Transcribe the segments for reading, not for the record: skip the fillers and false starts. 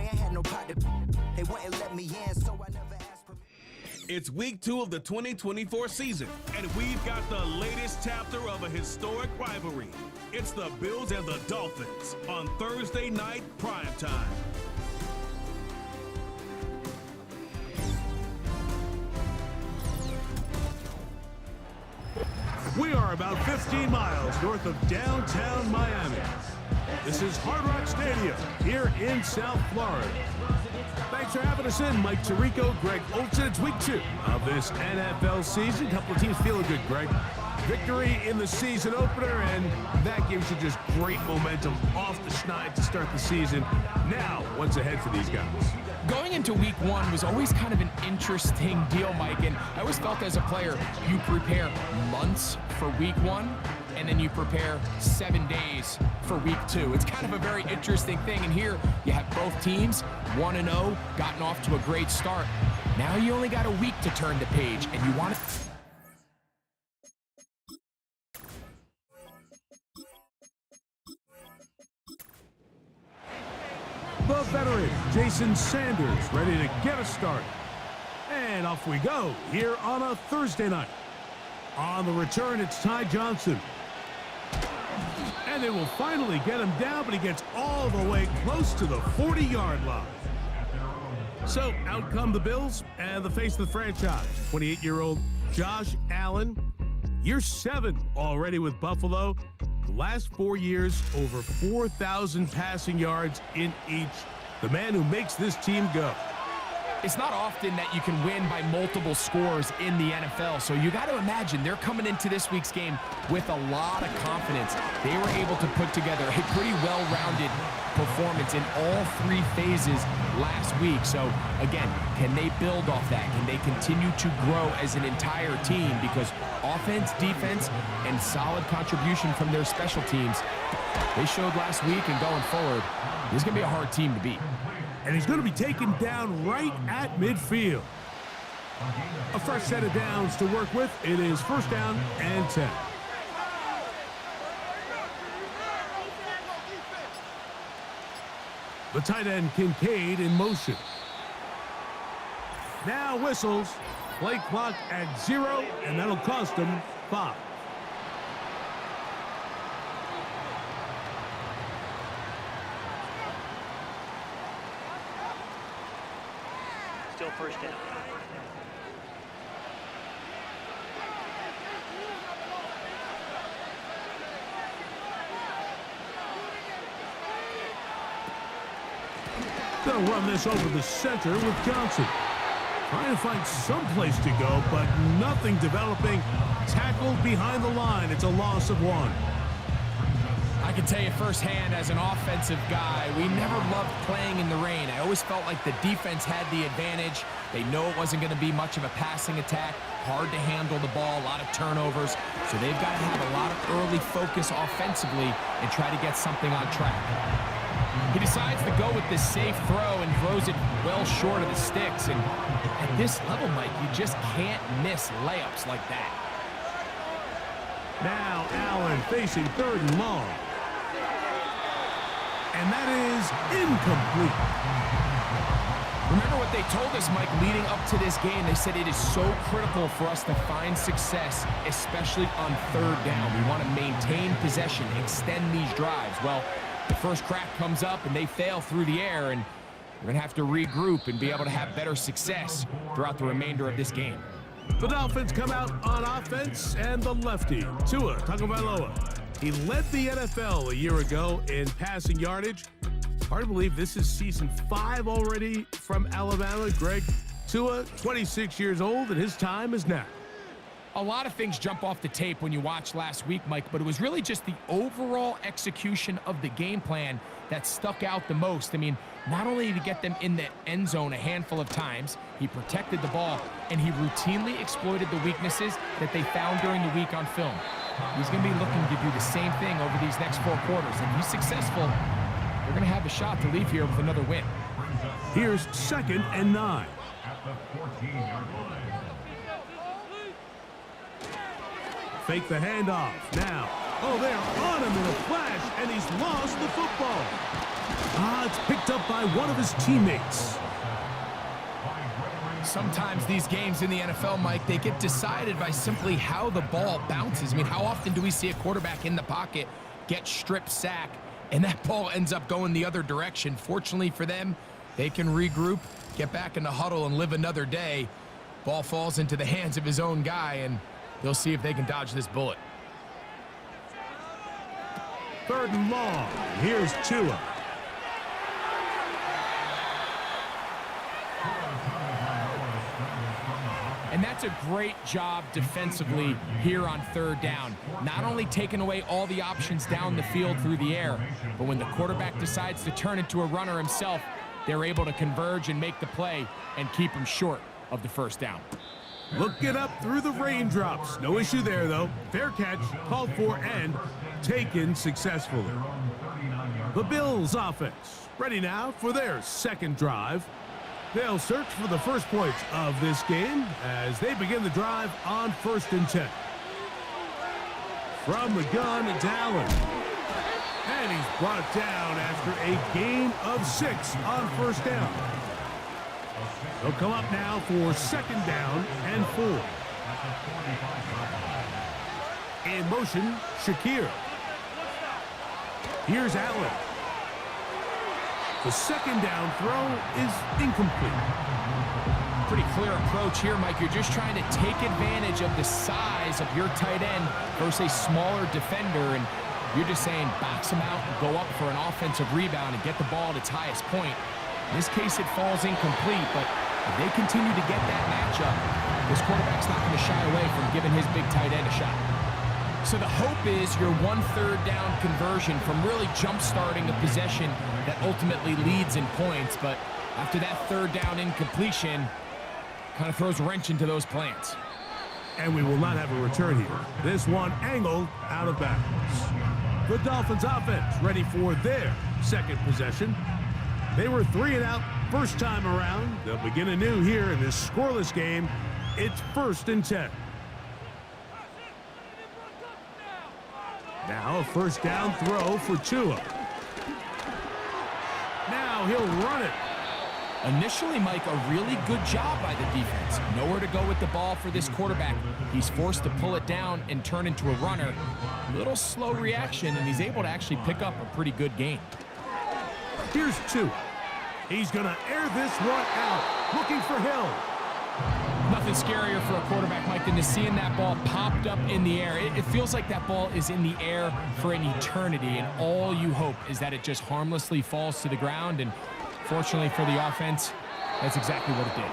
ain't had no pot to they wouldn't let me in, so I never asked for. It's week 2 of the 2024 season, and we've got the latest chapter of a historic rivalry. It's the Bills and the Dolphins on Thursday night primetime. We are about 15 miles north of downtown Miami. This is Hard Rock Stadium here in South Florida. Thanks for having us in, Mike Tirico, Greg Olsen. It's week 2 of this NFL season. A couple of teams feeling good, Greg. Victory in the season opener, and that gives you just great momentum off the schneid to start the season. Now, what's ahead for these guys? Going into week 1 was always kind of an interesting deal, Mike, and I always felt as a player, you prepare months for week 1, and then you prepare 7 days for week 2. It's kind of a very interesting thing, and here you have both teams, 1-0, gotten off to a great start. Now you only got a week to turn the page, and you want to... The veteran, Jason Sanders, ready to get us started. And off we go here on a Thursday night. On the return, it's Ty Johnson. And they will finally get him down, but he gets all the way close to the 40-yard line. So out come the Bills and the face of the franchise, 28-year-old Josh Allen. Year 7 already with Buffalo. The last 4 years, over 4,000 passing yards in each. The man who makes this team go. It's not often that you can win by multiple scores in the NFL, so you got to imagine they're coming into this week's game with a lot of confidence. They were able to put together a pretty well-rounded performance in all 3 phases last week. So, again, can they build off that? Can they continue to grow as an entire team? Because offense, defense, and solid contribution from their special teams, they showed last week, and going forward, this is going to be a hard team to beat. And he's going to be taken down right at midfield. A fresh set of downs to work with. It is first down and 10. The tight end Kincaid in motion. Now whistles. Play clock at 0, and that'll cost him 5. Still first down. They'll run this over the center with Johnson. Trying to find some place to go, but nothing developing. Tackled behind the line. It's a loss of 1. I can tell you firsthand as an offensive guy, we never loved playing in the rain. I always felt like the defense had the advantage. They know it wasn't going to be much of a passing attack. Hard to handle the ball, a lot of turnovers. So they've got to have a lot of early focus offensively and try to get something on track. He decides to go with this safe throw and throws it well short of the sticks. And at this level, Mike, you just can't miss layups like that. Now Allen facing 3rd and long. And that is incomplete. Remember what they told us, Mike, leading up to this game. They said it is so critical for us to find success, especially on 3rd down. We want to maintain possession, extend these drives. Well, the first crack comes up, and they fail through the air, and we're going to have to regroup and be able to have better success throughout the remainder of this game. The Dolphins come out on offense, and the lefty, Tua Tagovailoa. He led the NFL a year ago in passing yardage. Hard to believe this is season 5 already from Alabama. Greg, Tua, 26 years old, and his time is now. A lot of things jump off the tape when you watch last week, Mike, but it was really just the overall execution of the game plan that stuck out the most. I mean, not only did he get them in the end zone a handful of times, he protected the ball, and he routinely exploited the weaknesses that they found during the week on film. He's going to be looking to do the same thing over these next 4 quarters. And if he's successful, they're going to have a shot to leave here with another win. Here's 2nd and 9. Fake the handoff. Now, oh, they're on him in a flash, and he's lost the football. It's picked up by one of his teammates. Sometimes these games in the NFL, Mike, they get decided by simply how the ball bounces. I mean, how often do we see a quarterback in the pocket get strip sack, and that ball ends up going the other direction? Fortunately for them, they can regroup, get back in the huddle, and live another day. Ball falls into the hands of his own guy, and they'll see if they can dodge this bullet. 3rd and long. Here's Tua. And that's a great job defensively here on 3rd down. Not only taking away all the options down the field through the air, but when the quarterback decides to turn into a runner himself, they're able to converge and make the play and keep him short of the 1st down. Looking up through the raindrops. No issue there, though. Fair catch, called for, and taken successfully. The Bills offense ready now for their 2nd drive. They'll search for the first points of this game as they begin the drive on 1st and 10. From the gun, it's Allen. And he's brought down after a gain of 6 on 1st down. They'll come up now for 2nd down and 4. In motion, Shakir. Here's Allen. The 2nd down throw is incomplete. Pretty clear approach here, Mike. You're just trying to take advantage of the size of your tight end versus a smaller defender, and you're just saying box him out and go up for an offensive rebound and get the ball at its highest point. In this case, it falls incomplete, but if they continue to get that matchup, this quarterback's not going to shy away from giving his big tight end a shot. So the hope is your 1/3 down conversion from really jump-starting a possession that ultimately leads in points, but after that 3rd down incompletion, kind of throws a wrench into those plans. And we will not have a return here. This one angled out of bounds. The Dolphins offense ready for their 2nd possession. They were 3 and out first time around. They'll begin anew here in this scoreless game. It's 1st and 10. Now a 1st down throw for Tua. Now he'll run it. Initially, Mike, a really good job by the defense. Nowhere to go with the ball for this quarterback. He's forced to pull it down and turn into a runner. Little slow reaction, and he's able to actually pick up a pretty good gain. Here's Tua. He's going to air this one out, looking for Hill. Nothing scarier for a quarterback, Mike, than to seeing that ball popped up in the air. It feels like that ball is in the air for an eternity, and all you hope is that it just harmlessly falls to the ground, and fortunately for the offense, that's exactly what it did.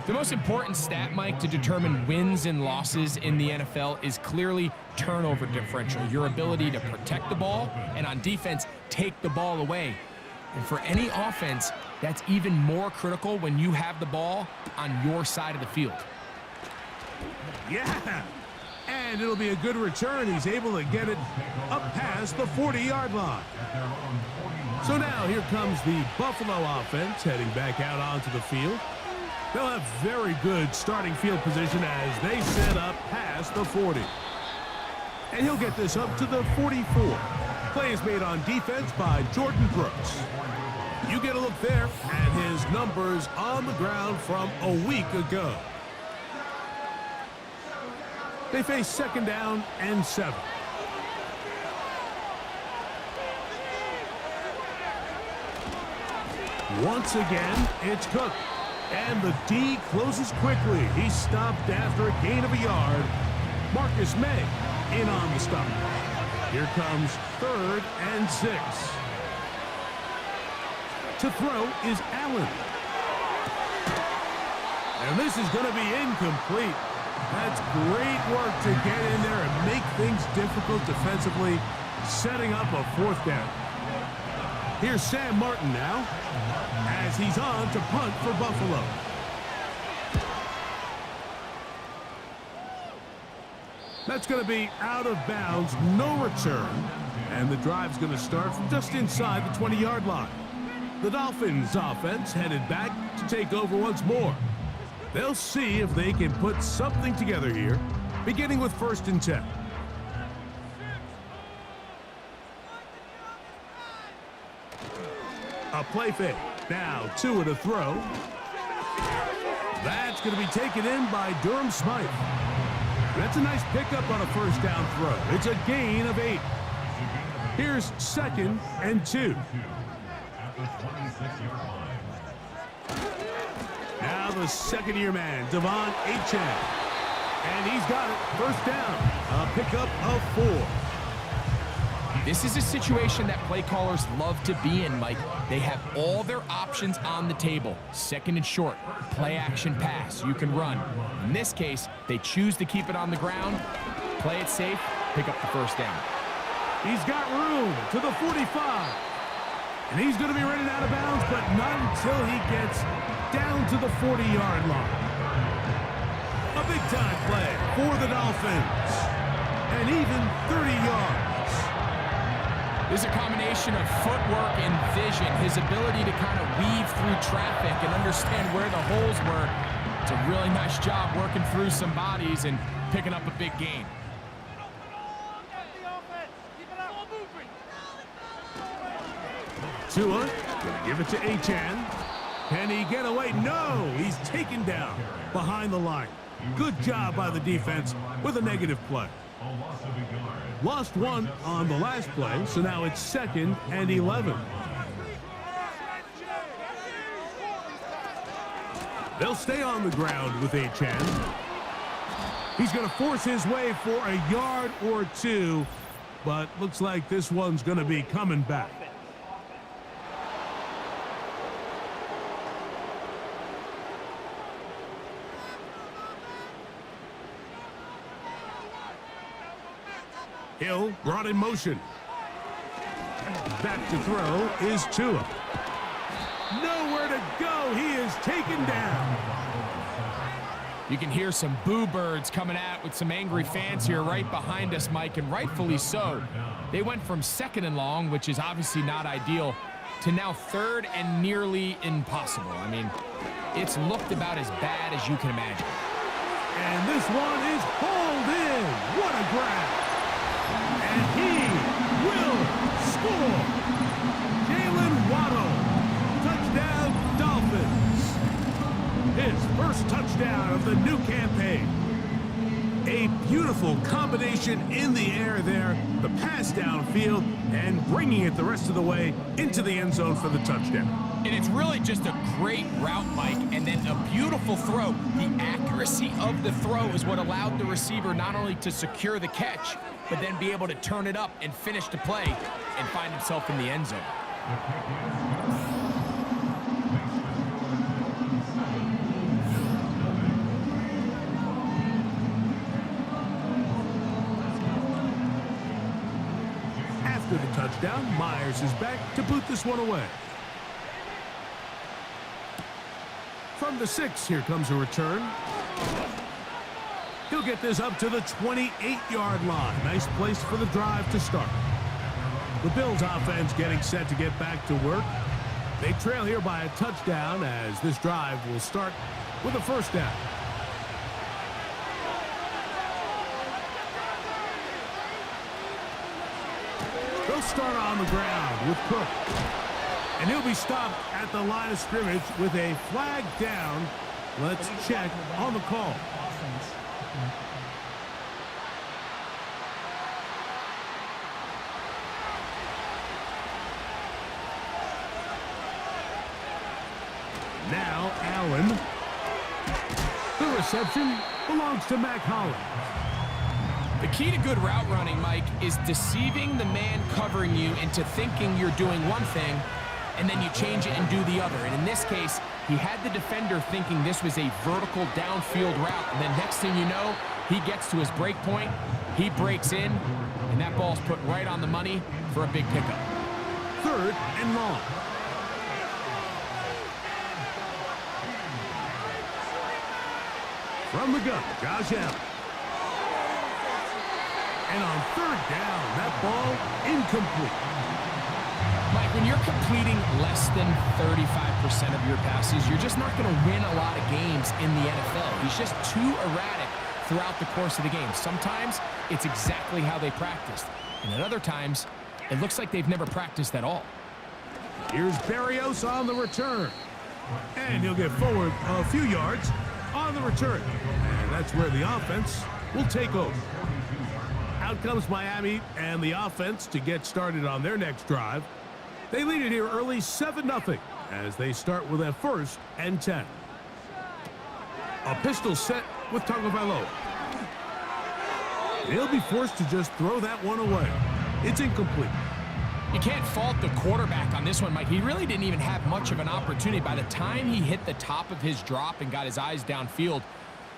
The most important stat, Mike, to determine wins and losses in the NFL is clearly turnover differential, your ability to protect the ball, and on defense, take the ball away. And for any offense, that's even more critical when you have the ball on your side of the field. Yeah, and it'll be a good return. He's able to get it up past the 40-yard line. So now here comes the Buffalo offense heading back out onto the field. They'll have very good starting field position as they set up past the 40. And he'll get this up to the 44. Play is made on defense by Jordan Brooks. You get a look there at his numbers on the ground from a week ago. They face 2nd down and 7. Once again, it's Cook. And the D closes quickly. He's stopped after a gain of a yard. Marcus May in on the stop. Here comes 3rd and 6. To throw is Allen. And this is going to be incomplete. That's great work to get in there and make things difficult defensively, setting up a 4th down. Here's Sam Martin now, as he's on to punt for Buffalo. That's going to be out of bounds, no return, and the drive's going to start from just inside the 20-yard line. The Dolphins offense headed back to take over once more. They'll see if they can put something together here, beginning with 1st and 10. A play fake. Now Tua to throw. That's going to be taken in by Durham Smythe. That's a nice pickup on a first down throw. It's a gain of 8. Here's 2nd and 2. Now the second-year man, Devon Achane. And he's got it. First down. A pickup of 4. This is a situation that play callers love to be in, Mike. They have all their options on the table. 2nd and short, play action pass, you can run. In this case, they choose to keep it on the ground, play it safe, pick up the first down. He's got room to the 45. And he's going to be running out of bounds, but not until he gets down to the 40-yard line. A big-time play for the Dolphins. And even 30 yards. There's a combination of footwork and vision, his ability to kind of weave through traffic and understand where the holes were. It's a really nice job working through some bodies and picking up a big gain. Tua gonna give it to Achane. Can he get away? No, he's taken down behind the line. Good job by the defense with a negative play. Lost 1 on the last play, so now it's 2nd and 11. They'll stay on the ground with Achane. He's going to force his way for a yard or 2, but looks like this one's going to be coming back. Hill brought in motion. Back to throw is Tua. Nowhere to go. He is taken down. You can hear some boo birds coming out with some angry fans here right behind us, Mike, and rightfully so. They went from 2nd and long, which is obviously not ideal, to now 3rd and nearly impossible. I mean, it's looked about as bad as you can imagine. And this one is hauled in. What a grab. And he will score. Jalen Waddle. Touchdown, Dolphins. His first touchdown of the new campaign. A beautiful combination in the air there. The pass downfield and bringing it the rest of the way into the end zone for the touchdown. And it's really just a great route, Mike, and then a beautiful throw. The accuracy of the throw is what allowed the receiver not only to secure the catch, but then be able to turn it up and finish the play and find himself in the end zone. After the touchdown, Myers is back to boot this one away. From the 6, here comes a return. He'll get this up to the 28-yard line. Nice place for the drive to start. The Bills offense getting set to get back to work. They trail here by a touchdown as this drive will start with a first down. They'll start on the ground with Cook. And he'll be stopped at the line of scrimmage with a flag down. Let's check on the call. Now Allen. The reception belongs to Mac Hollins. The key to good route running, Mike, is deceiving the man covering you into thinking you're doing one thing, and then you change it and do the other. And in this case, he had the defender thinking this was a vertical downfield route, and then next thing you know, he gets to his break point, he breaks in, and that ball's put right on the money for a big pickup. 3rd and long. From the gun, Josh Allen. And on 3rd down, that ball incomplete. Mike, when you're completing less than 35% of your passes, you're just not going to win a lot of games in the NFL. He's just too erratic throughout the course of the game. Sometimes it's exactly how they practiced. And at other times, it looks like they've never practiced at all. Here's Berrios on the return. And he'll get forward a few yards on the return. And that's where the offense will take over. Out comes Miami and the offense to get started on their next drive. They lead it here early 7-0 as they start with a 1st and 10. A pistol set with Tagovailoa. He'll be forced to just throw that one away. It's incomplete. You can't fault the quarterback on this one, Mike. He really didn't even have much of an opportunity. By the time he hit the top of his drop and got his eyes downfield,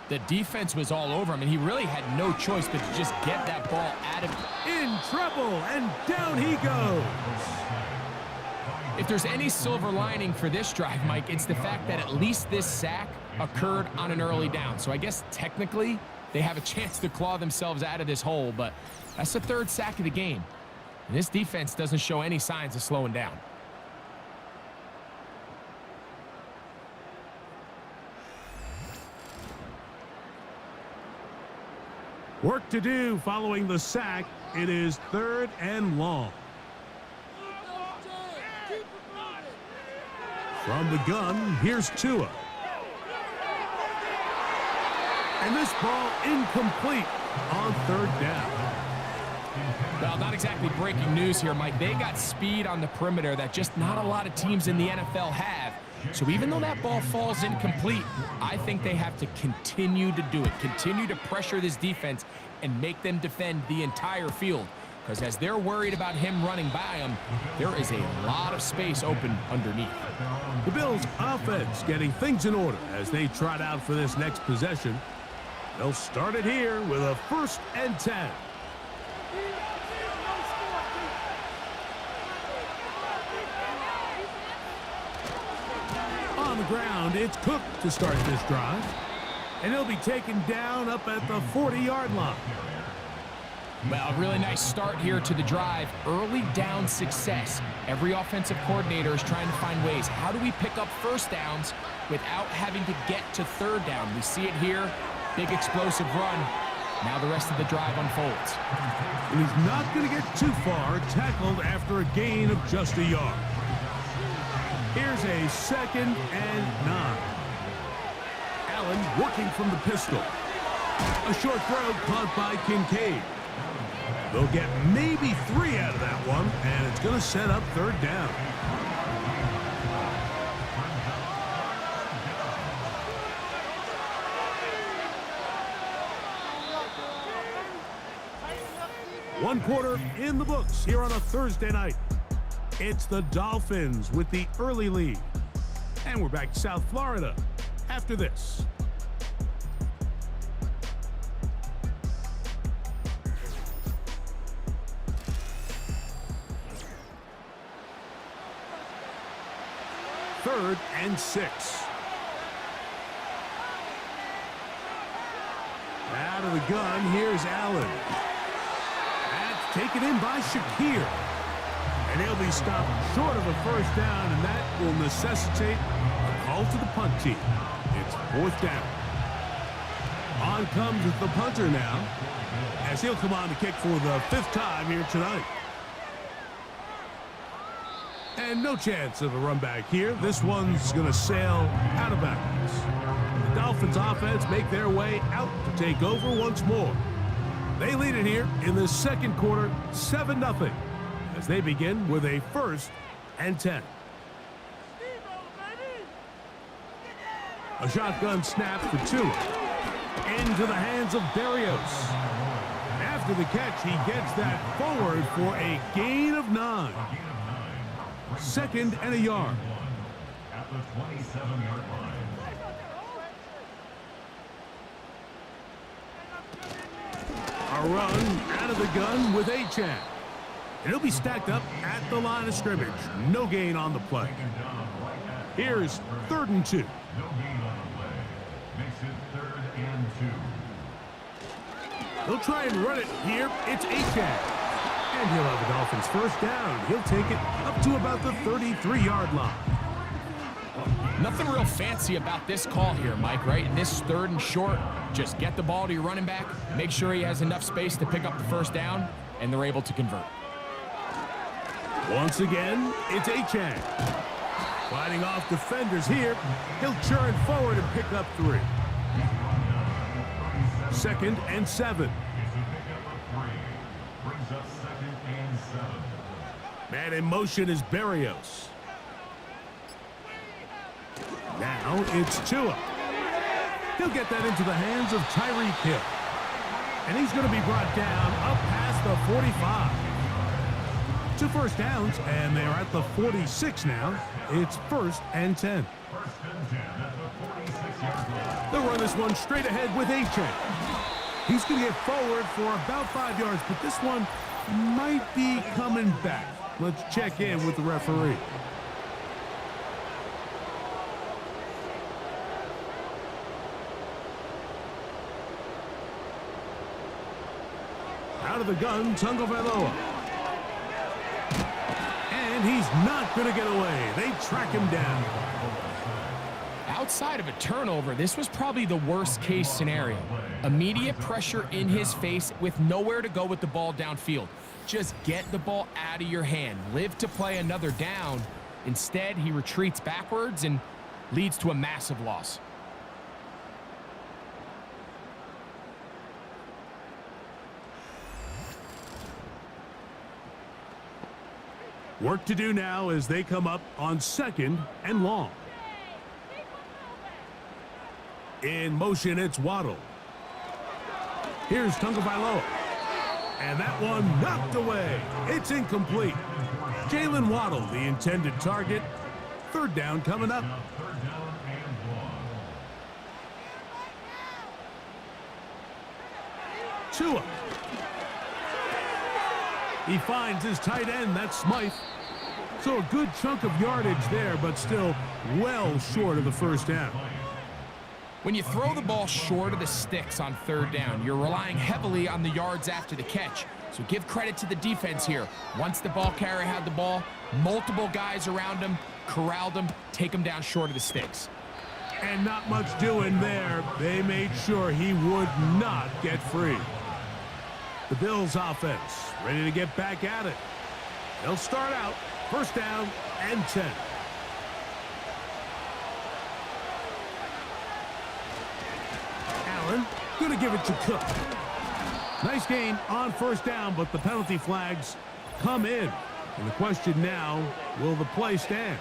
the defense was all over him, and he really had no choice but to just get that ball out of in trouble, and down he goes. If there's any silver lining for this drive, Mike, it's the fact that at least this sack occurred on an early down. So I guess technically they have a chance to claw themselves out of this hole, but that's the 3rd sack of the game. And this defense doesn't show any signs of slowing down. Work to do following the sack. It is 3rd and long. From the gun, here's Tua. And this ball incomplete on 3rd down. Well, not exactly breaking news here, Mike. They got speed on the perimeter that just not a lot of teams in the NFL have. So even though that ball falls incomplete, I think they have to continue to do it. Continue to pressure this defense and make them defend the entire field. Because as they're worried about him running by them, there is a lot of space open underneath. The Bills' offense getting things in order as they trot out for this next possession. They'll start it here with a 1st and 10. On the ground, it's Cook to start this drive. And he'll be taken down up at the 40-yard line. Well, a really nice start here to the drive. Early down success. Every offensive coordinator is trying to find ways. How do we pick up 1st downs without having to get to 3rd down? We see it here. Big explosive run. Now the rest of the drive unfolds. And he's not going to get too far, tackled after a gain of just a yard. Here's a 2nd and 9. Allen working from the pistol. A short throw caught by Kincaid. They'll get maybe 3 out of that one, and it's going to set up 3rd down. One quarter in the books here on a Thursday night. It's the Dolphins with the early lead. And we're back to South Florida after this. Third and 6. Out of the gun, here's Allen. That's taken in by Shakir. And he'll be stopped short of a 1st down, and that will necessitate a call to the punt team. It's 4th down. On comes the punter now, as he'll come on to kick for the 5th time here tonight. And no chance of a run back here. This one's going to sail out of bounds. The Dolphins offense make their way out to take over once more. They lead it here in the 2nd quarter, 7-0, as they begin with a 1st and 10. A shotgun snap for Tua. Into the hands of Berrios. After the catch, he gets that forward for a gain of 9. 2nd and a yard. At the 27-yard line. A run out of the gun with Achane. And he'll be stacked up at the line of scrimmage. No gain on the play. Here's 3rd and 2. No gain on the play. Makes it 3rd and 2. They'll try and run it here. It's Achane. And he'll have the Dolphins 1st down. He'll take it up to about the 33-yard line. Nothing real fancy about this call here, Mike, right? In this 3rd and short, just get the ball to your running back, make sure he has enough space to pick up the 1st down, and they're able to convert. Once again, it's Achane. Fighting off defenders here. He'll churn forward and pick up 3. 2nd and 7. Man in motion is Berrios. Now it's Tua. He'll get that into the hands of Tyreek Hill. And he's going to be brought down up past the 45. 2 first downs, and they're at the 46 now. It's 1st and 10. They'll run this one straight ahead with Achane. He's going to get forward for about 5 yards, but this one might be coming back. Let's check in with the referee. Out of the gun, Tagovailoa. And he's not going to get away. They track him down. Outside of a turnover, this was probably the worst-case scenario. Immediate pressure in his face with nowhere to go with the ball downfield. Just get the ball out of your hand. Live to play another down. Instead, he retreats backwards and leads to a massive loss. Work to do now as they come up on 2nd and long. In motion, it's Waddle. Here's Tagovailoa. And that one knocked away. It's incomplete. Jalen Waddle, the intended target. 3rd down coming up. Tua. He finds his tight end, that's Smythe. So a good chunk of yardage there, but still well short of the 1st down. When you throw the ball short of the sticks on 3rd down, you're relying heavily on the yards after the catch. So give credit to the defense here. Once the ball carrier had the ball, multiple guys around him, corralled him, take him down short of the sticks. And not much doing there. They made sure he would not get free. The Bills offense ready to get back at it. They'll start out 1st down and 10. Allen going to give it to Cook. Nice gain on 1st down, but the penalty flags come in. And the question now, will the play stand?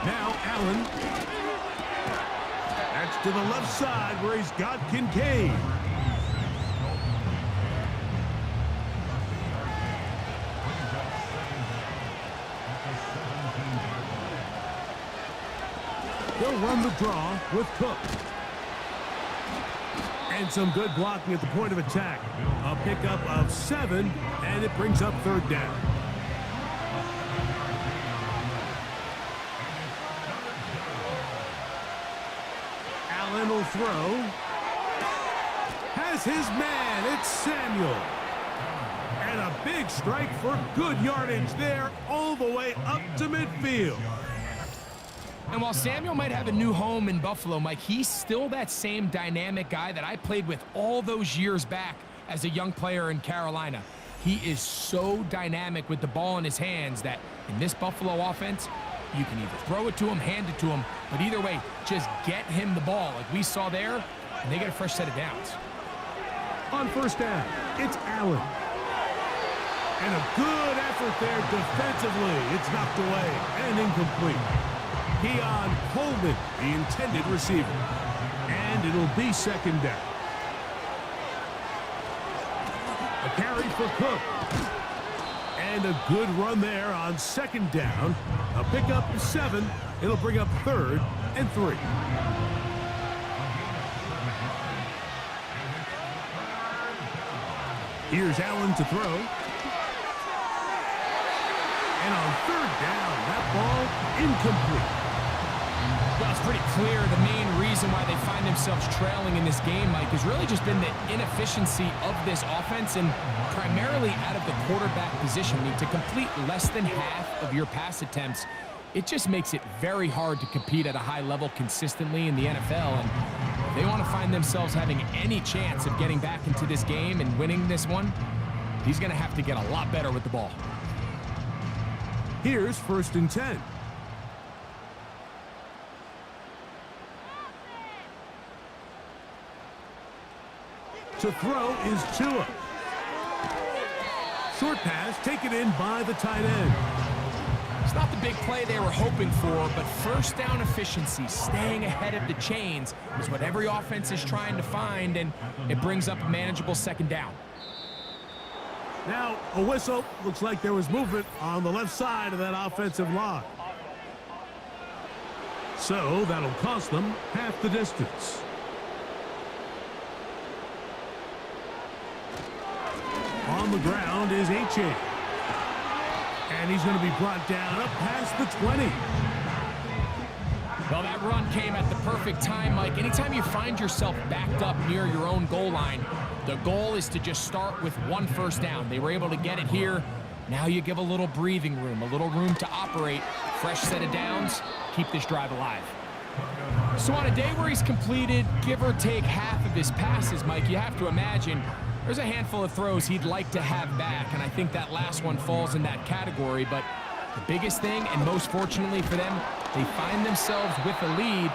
Now Allen. That's to the left side where he's got Kincaid. They'll run the draw with Cook. And some good blocking at the point of attack. A pickup of 7, and it brings up 3rd down. Allen will throw. Has his man. It's Samuel. And a big strike for good yardage there all the way up to midfield. And while Samuel might have a new home in Buffalo, Mike, he's still that same dynamic guy that I played with all those years back as a young player in Carolina. He is so dynamic with the ball in his hands that in this Buffalo offense, you can either throw it to him, hand it to him, but either way, just get him the ball like we saw there, and they get a fresh set of downs. On 1st down, it's Allen. And a good effort there defensively. It's knocked away and incomplete. Keon Coleman, the intended receiver. And it'll be 2nd down. A carry for Cook. And a good run there on 2nd down. A pickup of 7. It'll bring up 3rd and 3. Here's Allen to throw. And on 3rd down, that ball incomplete. Well, it's pretty clear the main reason why they find themselves trailing in this game, Mike, has really just been the inefficiency of this offense and primarily out of the quarterback position. I mean, to complete less than half of your pass attempts it just makes it very hard to compete at a high level consistently in the NFL. And if they want to find themselves having any chance of getting back into this game and winning this one, he's going to have to get a lot better with the ball. Here's 1st and 10. To throw is Tua. Short pass taken in by the tight end. It's not the big play they were hoping for, but first down efficiency, staying ahead of the chains, is what every offense is trying to find, and it brings up a manageable 2nd down. Now a whistle. Looks like there was movement on the left side of that offensive line. So that'll cost them half the distance. On the ground is H.A. And he's going to be brought down up past the 20. Well, that run came at the perfect time, Mike. Anytime you find yourself backed up near your own goal line, the goal is to just start with 1 first down. They were able to get it here. Now you give a little breathing room, a little room to operate. Fresh set of downs, keep this drive alive. So on a day where he's completed, give or take half of his passes, Mike, you have to imagine there's a handful of throws he'd like to have back, and I think that last one falls in that category. But the biggest thing, and most fortunately for them, they find themselves with a lead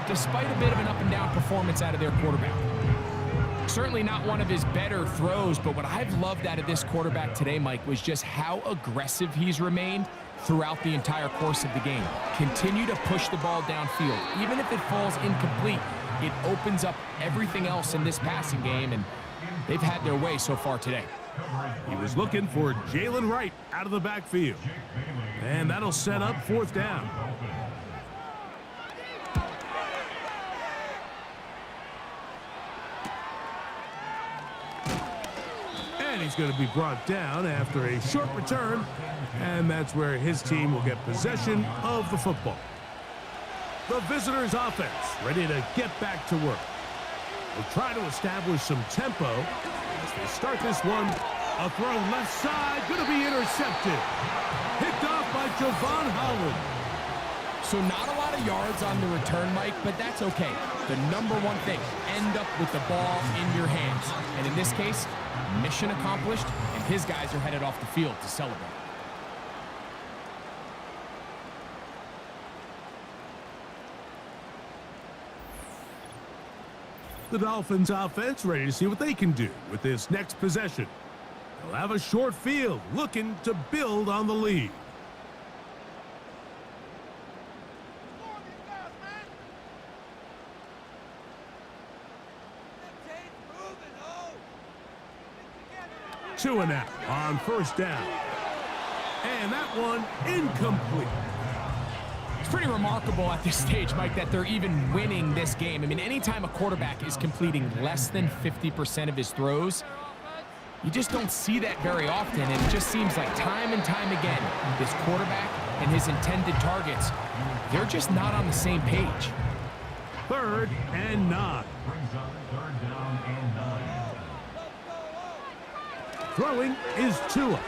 despite a bit of an up-and-down performance out of their quarterback. Certainly not one of his better throws, but what I've loved out of this quarterback today, Mike, was just how aggressive he's remained throughout the entire course of the game. Continue to push the ball downfield. Even if it falls incomplete, it opens up everything else in this passing game, and they've had their way so far today. He was looking for Jalen Wright out of the backfield. And that'll set up 4th down. And he's going to be brought down after a short return. And that's where his team will get possession of the football. The visitors' offense ready to get back to work. They'll try to establish some tempo as they start this one. A throw left side, going to be intercepted. Picked off by Javon Holland. So not a lot of yards on the return, Mike, but that's okay. The number one thing, end up with the ball in your hands. And in this case, mission accomplished, and his guys are headed off the field to celebrate. The Dolphins offense ready to see what they can do with this next possession. They'll have a short field looking to build on the lead. Tua now on 1st down. And that one incomplete. It's pretty remarkable at this stage, Mike, that they're even winning this game. I mean, anytime a quarterback is completing less than 50% of his throws, you just don't see that very often. And it just seems like time and time again, this quarterback and his intended targets, they're just not on the same page. 3rd and 9. Throwing is Tua.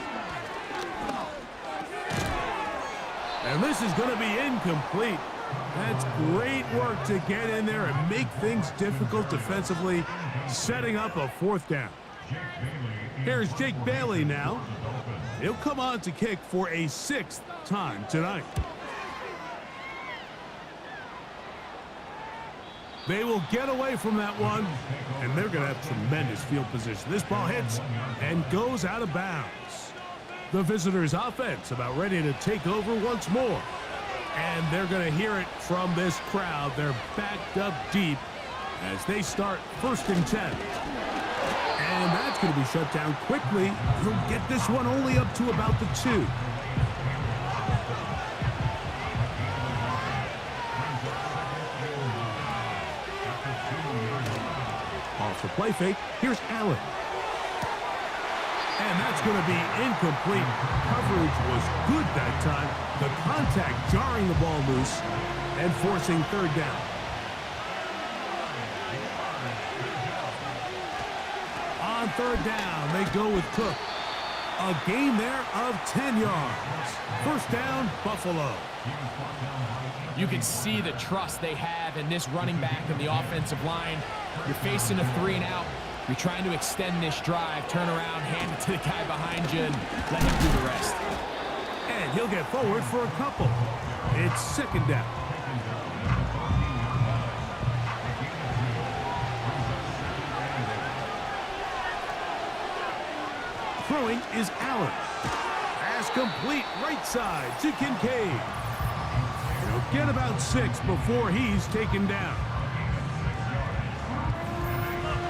And this is going to be incomplete. That's great work to get in there and make things difficult defensively, setting up a 4th down. Here's Jake Bailey now. He'll come on to kick for a 6th time tonight. They will get away from that one, and they're going to have tremendous field position. This ball hits and goes out of bounds. The visitors' offense about ready to take over once more. And they're going to hear it from this crowd. They're backed up deep as they start 1st and 10. And that's going to be shut down quickly. He'll get this one only up to about the 2. Off the play fake, here's Allen. And that's going to be incomplete. Coverage was good that time. The contact jarring the ball loose and forcing 3rd down. On 3rd down, they go with Cook. A gain there of 10 yards. First down, Buffalo. You can see the trust they have in this running back and the offensive line. You're facing a 3-and-out. You're trying to extend this drive, turn around, hand it to the guy behind you, and let him do the rest. And he'll get forward for a couple. It's second down. Throwing is Allen. Pass complete right side to Kincaid. He'll get about 6 before he's taken down.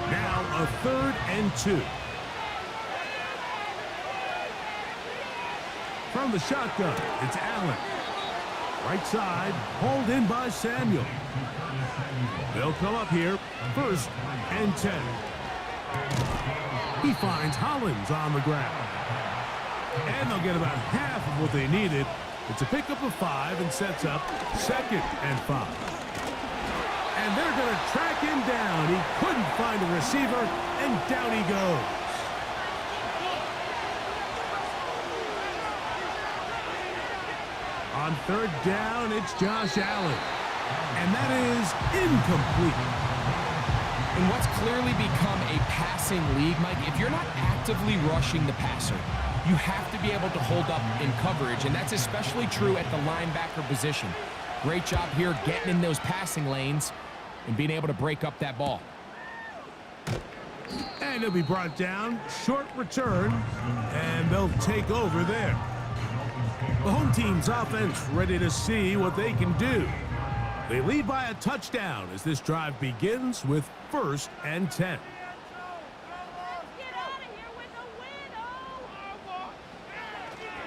Now a 3rd and 2. From the shotgun, it's Allen. Right side, hauled in by Samuel. They'll come up here, 1st and 10. He finds Hollins on the ground. And they'll get about half of what they needed. It's a pickup of 5 and sets up 2nd and 5. And they're going to track him down. He couldn't find a receiver, and down he goes. On 3rd down, it's Josh Allen. And that is incomplete. In what's clearly become a passing league, Mike, if you're not actively rushing the passer, you have to be able to hold up in coverage, and that's especially true at the linebacker position. Great job here getting in those passing lanes and being able to break up that ball. And he'll be brought down. Short return, and they'll take over there. The home team's offense ready to see what they can do. They lead by a touchdown as this drive begins with 1st and 10.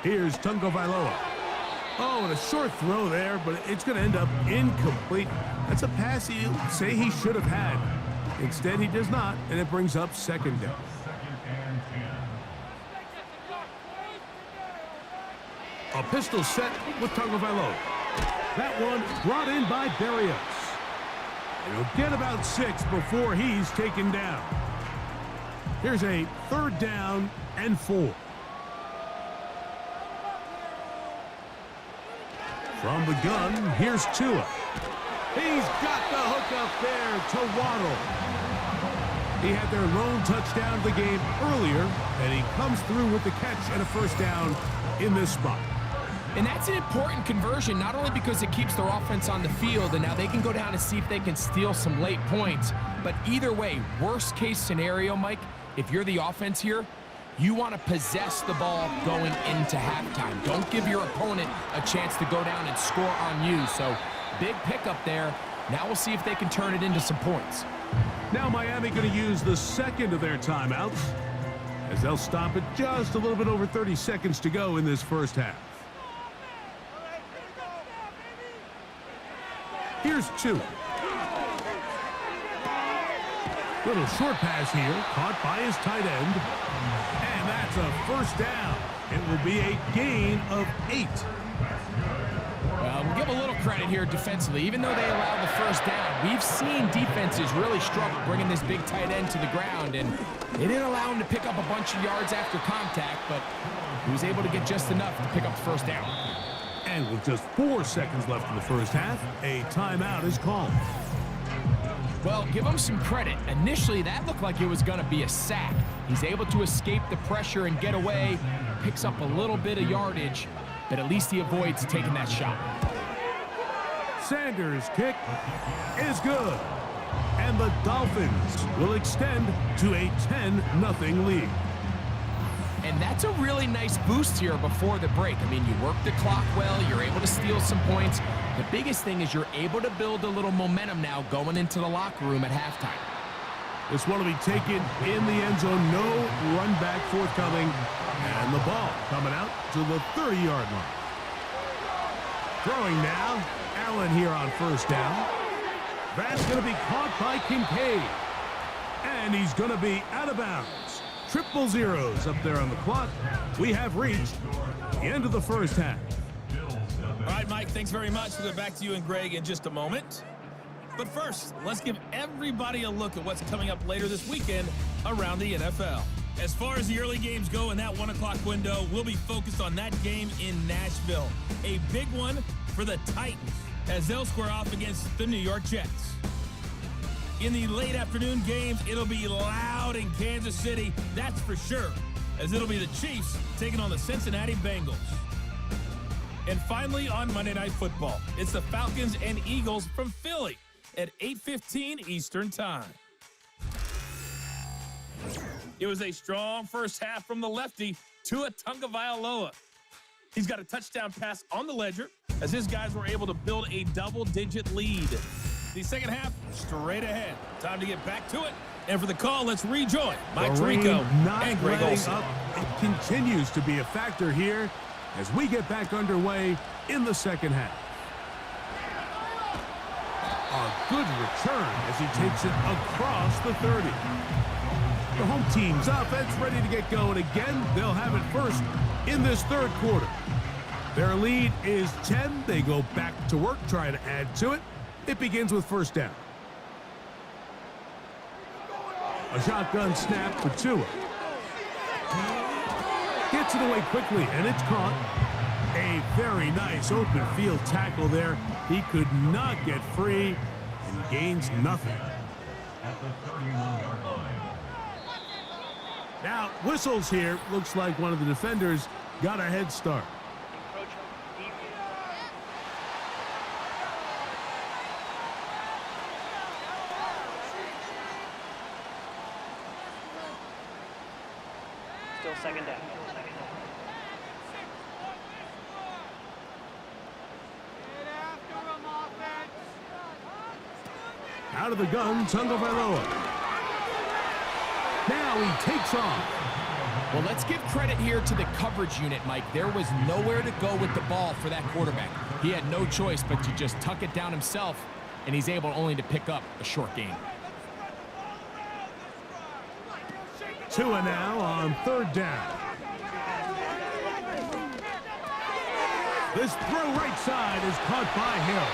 Here's Tungo Vailoa. Oh, and a short throw there, but it's going to end up incomplete. That's a pass he'll say he should have had. Instead, he does not, and it brings up 2nd down. A pistol set with Tungo Vailoa. That one brought in by Berrios. And he'll get about 6 before he's taken down. Here's a 3rd down and 4. From the gun, here's Tua. He's got the hook up there to Waddle. He had their lone touchdown of the game earlier, and he comes through with the catch and a 1st down in this spot. And that's an important conversion, not only because it keeps their offense on the field, and now they can go down and see if they can steal some late points, but either way, worst case scenario, Mike, if you're the offense here, you want to possess the ball going into halftime. Don't give your opponent a chance to go down and score on you. So big pickup there. Now we'll see if they can turn it into some points. Now Miami going to use the 2nd of their timeouts as they'll stop it just a little bit over 30 seconds to go in this first half. Here's 2. Little short pass here, caught by his tight end. And that's a 1st down. It will be a gain of 8. Well, we'll give a little credit here defensively. Even though they allowed the 1st down, we've seen defenses really struggle bringing this big tight end to the ground, and they didn't allow him to pick up a bunch of yards after contact, but he was able to get just enough to pick up the 1st down. And with just 4 seconds left in the first half, a timeout is called. Well, give him some credit. Initially, that looked like it was going to be a sack. He's able to escape the pressure and get away, picks up a little bit of yardage, but at least he avoids taking that shot. Sanders' kick is good. And the Dolphins will extend to a 10-0 lead. And that's a really nice boost here before the break. I mean, you work the clock well, you're able to steal some points. The biggest thing is you're able to build a little momentum now going into the locker room at halftime. This one will be taken in the end zone. No run back forthcoming. And the ball coming out to the 30-yard line. Throwing now. Allen here on 1st down. That's going to be caught by Kincaid. And he's going to be out of bounds. Triple zeros up there on the clock. We have reached the end of the first half. All right, Mike, thanks very much. We'll get back to you and Greg in just a moment. But first, let's give everybody a look at what's coming up later this weekend around the NFL. As far as the early games go in that 1 o'clock window, we'll be focused on that game in Nashville. A big one for the Titans as they'll square off against the New York Jets. In the late afternoon games, it'll be loud in Kansas City, that's for sure, as it'll be the Chiefs taking on the Cincinnati Bengals. And finally, on Monday Night Football, it's the Falcons and Eagles from Philly at 8:15 Eastern Time. It was a strong first half from the lefty, Tua Tagovailoa. He's got a touchdown pass on the ledger as his guys were able to build a double-digit lead. The second half, straight ahead. Time to get back to it. And for the call, let's rejoin Mike Tirico and Greg Olsen. It continues to be a factor here as we get back underway in the second half. A good return as he takes it across the 30. The home team's offense ready to get going again. They'll have it first in this third quarter. Their lead is 10. They go back to work, try to add to it. It begins with first down. A shotgun snap for Tua. Gets it away quickly, and it's caught. A very nice open field tackle there. He could not get free and gains nothing. At the 31-yard line. Now, whistles here. Looks like one of the defenders got a head start. Still second down. Out of the gun, Tagovailoa. Now he takes off. Well, let's give credit here to the coverage unit, Mike. There was nowhere to go with the ball for that quarterback. He had no choice but to just tuck it down himself, and he's able only to pick up a short gain. Tua now on third down. This throw right side is caught by Hill.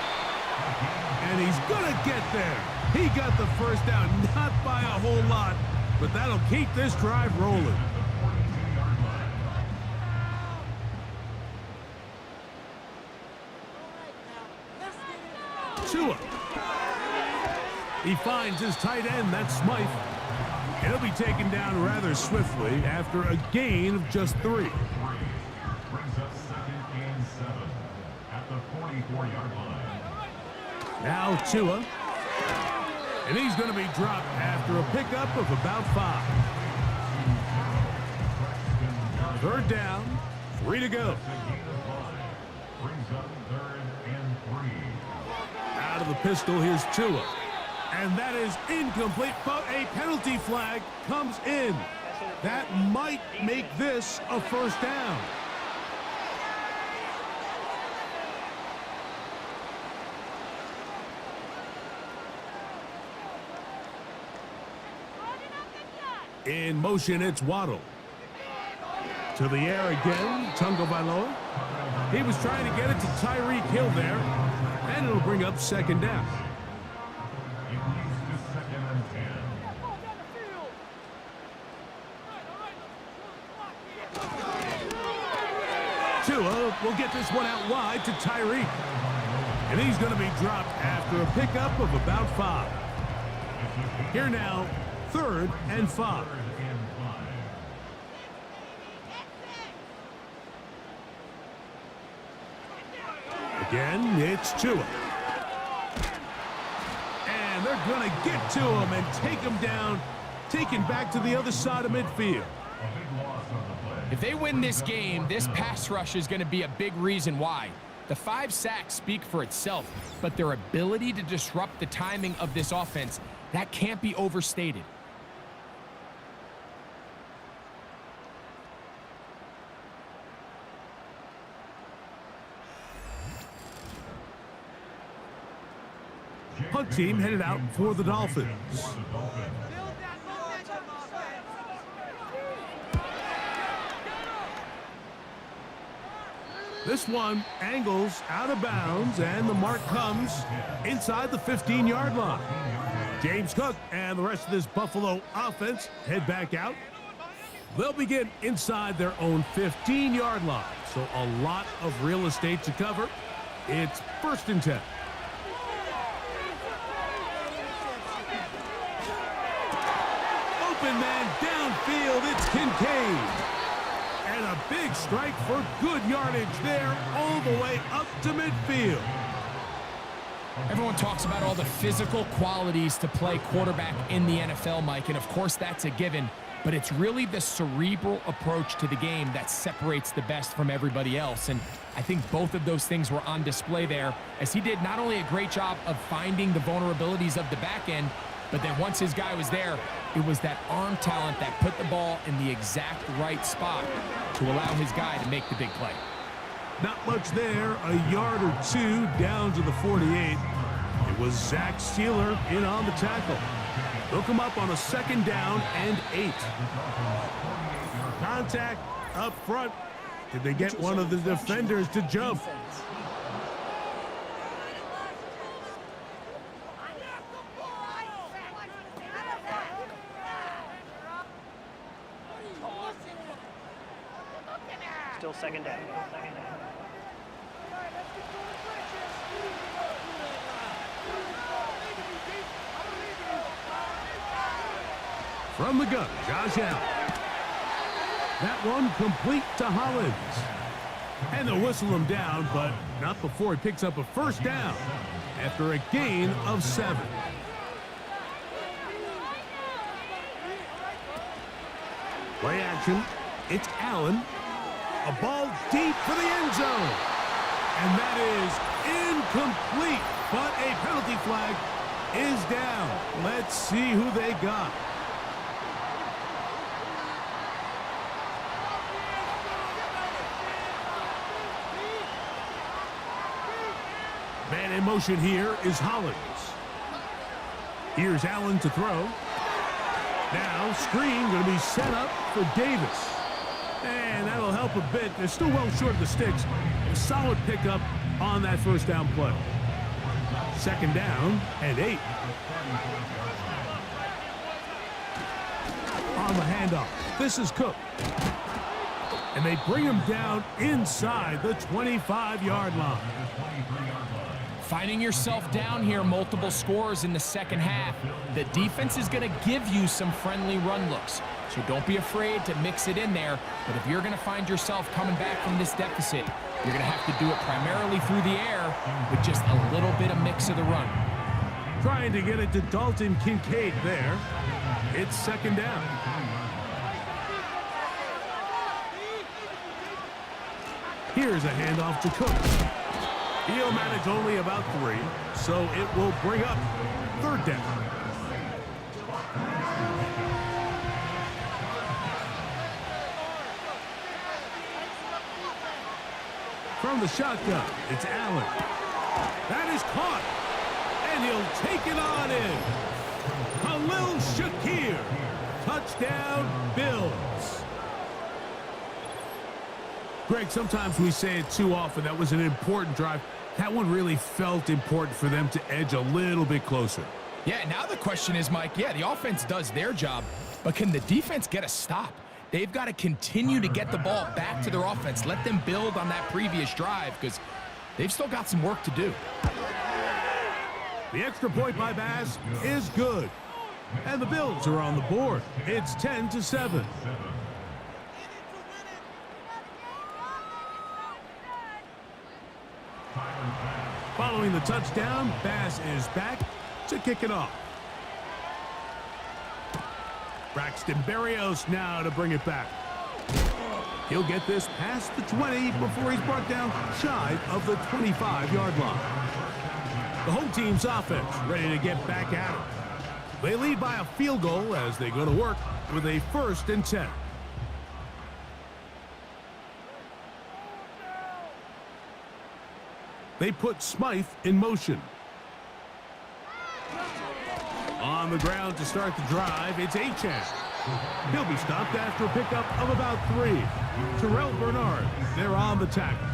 And he's going to get there. He got the first down, not by a whole lot, but that'll keep this drive rolling. Tua. He finds his tight end, that's Smythe. And he'll be taken down rather swiftly after a gain of just 3. Brings up second and 7 at the 44-yard line. Now Tua. And he's going to be dropped after a pickup of about 5. Third down, 3 to go. Brings up third and 3. Out of the pistol, here's Tua. And that is incomplete, but a penalty flag comes in. That might make this a first down. In motion, it's Waddle. To the air again, Tagovailoa. He was trying to get it to Tyreek Hill there, and it'll bring up second down. It leads to second and 10. Tua will get this one out wide to Tyreek. And he's going to be dropped after a pickup of about 5. Here now, third and 5. Again, it's Tua. And they're going to get to him and take him down, taken back to the other side of midfield. If they win this game, this pass rush is going to be a big reason why. The 5 sacks speak for itself, but their ability to disrupt the timing of this offense, that can't be overstated. Punt team headed out for the Dolphins. This one angles out of bounds, and the mark comes inside the 15-yard line. James Cook and the rest of this Buffalo offense head back out. They'll begin inside their own 15-yard line, so a lot of real estate to cover. It's 1st and 10. Open man downfield, it's Kincaid. And a big strike for good yardage there all the way up to midfield. Everyone talks about all the physical qualities to play quarterback in the NFL, Mike, and of course that's a given, but it's really the cerebral approach to the game that separates the best from everybody else, and I think both of those things were on display there, as he did not only a great job of finding the vulnerabilities of the back end, but then once his guy was there, it was that arm talent that put the ball in the exact right spot to allow his guy to make the big play. Not much there, a yard or two down to the 48. It was Zach Steeler in on the tackle. They'll come up on a 2nd down and 8. Contact up front. Did they get one of the defenders to jump? Still 2nd down. From the gun, Josh Allen. That one complete to Hollins. And they'll whistle him down, but not before he picks up a 1st down after a gain of 7. Play action. It's Allen. A ball deep for the end zone. And that is incomplete, but a penalty flag is down. Let's see who they got. Man in motion here is Hollins. Here's Allen to throw. Now screen going to be set up for Davis. And that'll help a bit. They're still well short of the sticks. A solid pickup on that 1st down play. 2nd down and 8. On the handoff, this is Cook. And they bring him down inside the 25-yard line. Finding yourself down here, multiple scores in the 2nd half. The defense is going to give you some friendly run looks, so don't be afraid to mix it in there. But if you're going to find yourself coming back from this deficit, you're going to have to do it primarily through the air with just a little bit of mix of the run. Trying to get it to Dalton Kincaid there. It's 2nd down. Here's a handoff to Cook. He'll manage only about 3, so it will bring up 3rd down. From the shotgun, it's Allen. That is caught, and he'll take it on in. Khalil Shakir. Touchdown, Bills. Greg, sometimes we say it too often. That was an important drive. That one really felt important for them to edge a little bit closer. Yeah, now the question is, Mike, yeah, the offense does their job, but can the defense get a stop? They've got to continue to get the ball back to their offense. Let them build on that previous drive because they've still got some work to do. The extra point by Bass is good. And the Bills are on the board. It's 10-7. Following the touchdown, Bass is back to kick it off. Braxton Berrios now to bring it back. He'll get this past the 20 before he's brought down shy of the 25-yard line. The home team's offense ready to get back at it. They lead by a field goal as they go to work with a 1st and 10. They put Smythe in motion. On the ground to start the drive, it's Achane. He'll be stopped after a pickup of about 3. Terrell Bernard, they're on the tackle.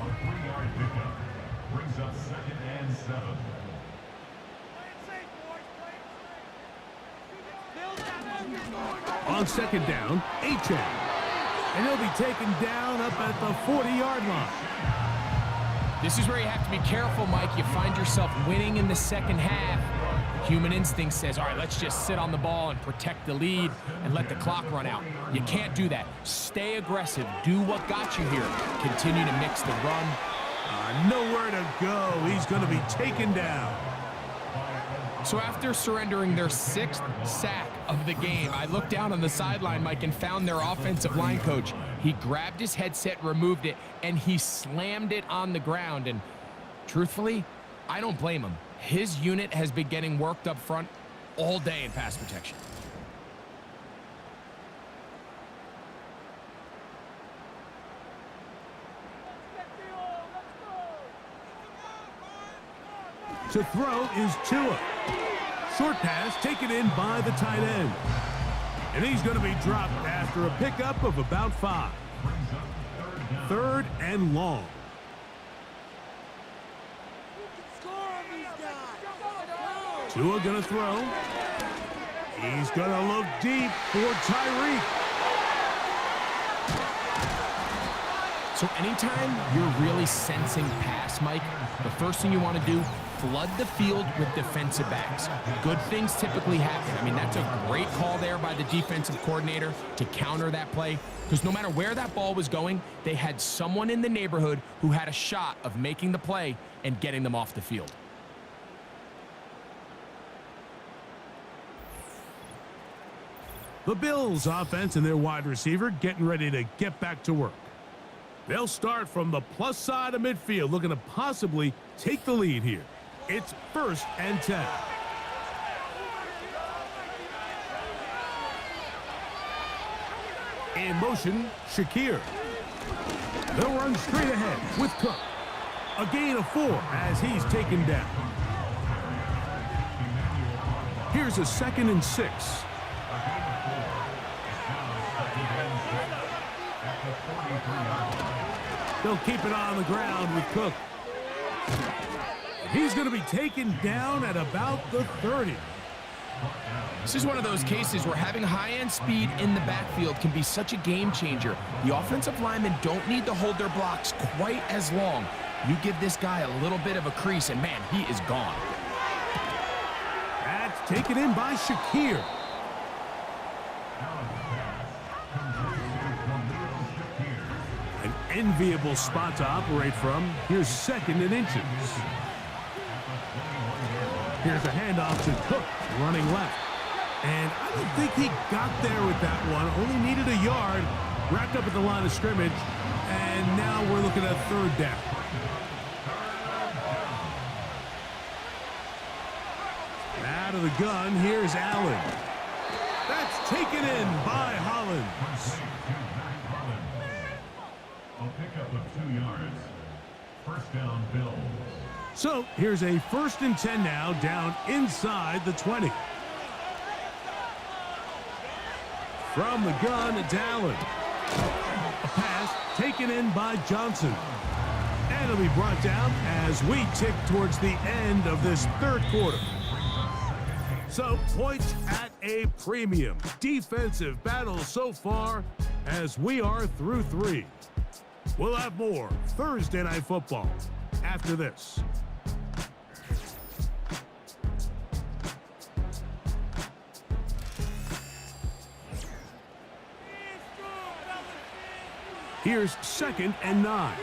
A 3-yard pickup brings up 2nd and 7. On second down, H.A. And he'll be taken down up at the 40-yard line. This is where you have to be careful, Mike. You find yourself winning in the second half. Human instinct says, all right, let's just sit on the ball and protect the lead and let the clock run out. You can't do that. Stay aggressive. Do what got you here. Continue to mix the run. Nowhere to go. He's going to be taken down. So after surrendering their 6th sack of the game, I looked down on the sideline, Mike, and found their offensive line coach. He grabbed his headset, removed it, and he slammed it on the ground. And truthfully, I don't blame him. His unit has been getting worked up front all day in pass protection. To throw is Tua. Short pass taken in by the tight end. And he's going to be dropped after a pickup of about 5. 3rd and long. Tua going to throw. He's going to look deep for Tyreek. So anytime you're really sensing pass, Mike, the first thing you want to do, flood the field with defensive backs. Good things typically happen. I mean, that's a great call there by the defensive coordinator to counter that play, because no matter where that ball was going, they had someone in the neighborhood who had a shot of making the play and getting them off the field. The Bills offense and their wide receiver getting ready to get back to work. They'll start from the plus side of midfield, looking to possibly take the lead here. It's 1st and 10. In motion, Shakir. They'll run straight ahead with Cook. A gain of 4 as he's taken down. Here's a 2nd and 6. They'll keep it on the ground with Cook. He's going to be taken down at about the 30. This is one of those cases where having high-end speed in the backfield can be such a game changer. The offensive linemen don't need to hold their blocks quite as long. You give this guy a little bit of a crease, and man, he is gone. That's taken in by Shakir. An enviable spot to operate from. Here's 2nd and inches. Here's a handoff to Cook, running left. And I don't think he got there with that one. Only needed a yard. Wrapped up at the line of scrimmage. And now we're looking at 3rd down. Out of the gun, here's Allen. That's taken in by Hollins. A pickup of 2 yards. 1st down, Bills. So here's a 1st and 10 now, down inside the 20. From the gun, it's Allen. A pass taken in by Johnson. And it'll be brought down as we tick towards the end of this 3rd quarter. So points at a premium. Defensive battle so far as we are through 3. We'll have more Thursday Night Football after this. Here's 2nd and 9.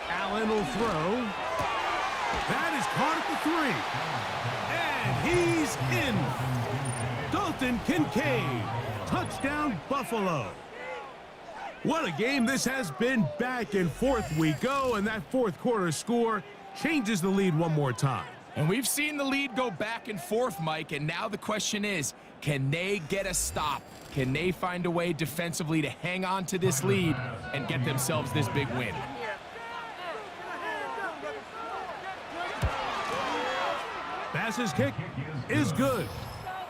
Allen will throw. That is caught at the 3. And he's in. Dalton Kincaid. Touchdown, Buffalo. What a game this has been. Back and forth we go, and that 4th quarter score changes the lead one more time. And we've seen the lead go back and forth, Mike, and now the question is, can they get a stop? Can they find a way defensively to hang on to this lead and get themselves this big win? Bass's kick is good,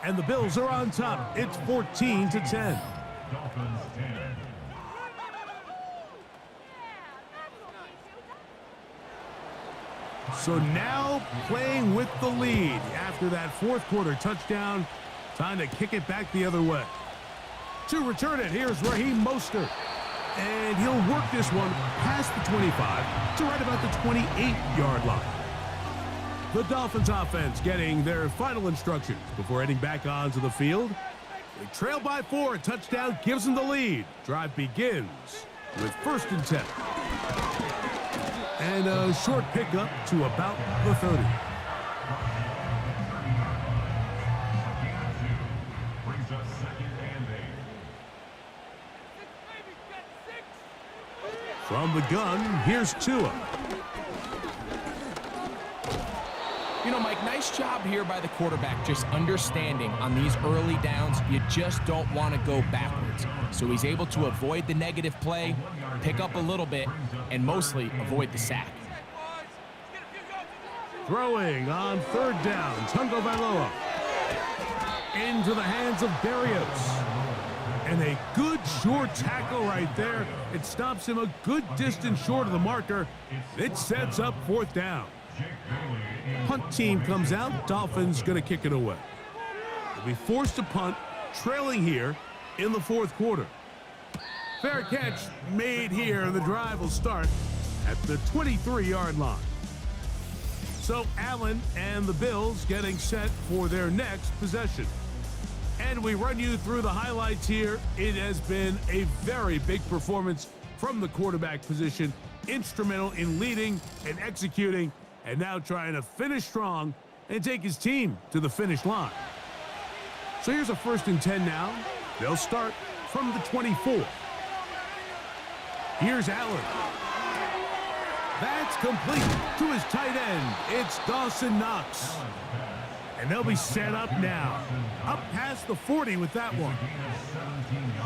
and the Bills are on top. It's 14-10. Dolphins 10. So now playing with the lead after that fourth quarter touchdown. Time to kick it back the other way. To return it, here's Raheem Mostert. And he'll work this one past the 25 to right about the 28-yard line. The Dolphins offense getting their final instructions before heading back onto the field. They trail by 4. A touchdown gives them the lead. Drive begins with 1st and 10. And a short pickup to about the 30. Brings up 2nd and 8. From the gun, here's Tua. You know, Mike, nice job here by the quarterback, just understanding on these early downs, you just don't want to go backwards. So he's able to avoid the negative play, pick up a little bit, and mostly avoid the sack. Throwing on 3rd down, Tungo Vailoa. Into the hands of Berrios. And a good short tackle right there. It stops him a good distance short of the marker. It sets up 4th down. Punt team comes out. Dolphins going to kick it away. They'll be forced to punt, trailing here in the 4th quarter. Fair catch made here. The drive will start at the 23-yard line. So Allen and the Bills getting set for their next possession. And we run you through the highlights here. It has been a very big performance from the quarterback position. Instrumental in leading and executing, and now trying to finish strong and take his team to the finish line. So here's a 1st and 10 now. They'll start from the 24. Here's Allen. That's complete to his tight end. It's Dawson Knox. And they'll be set up now. Up past the 40 with that one.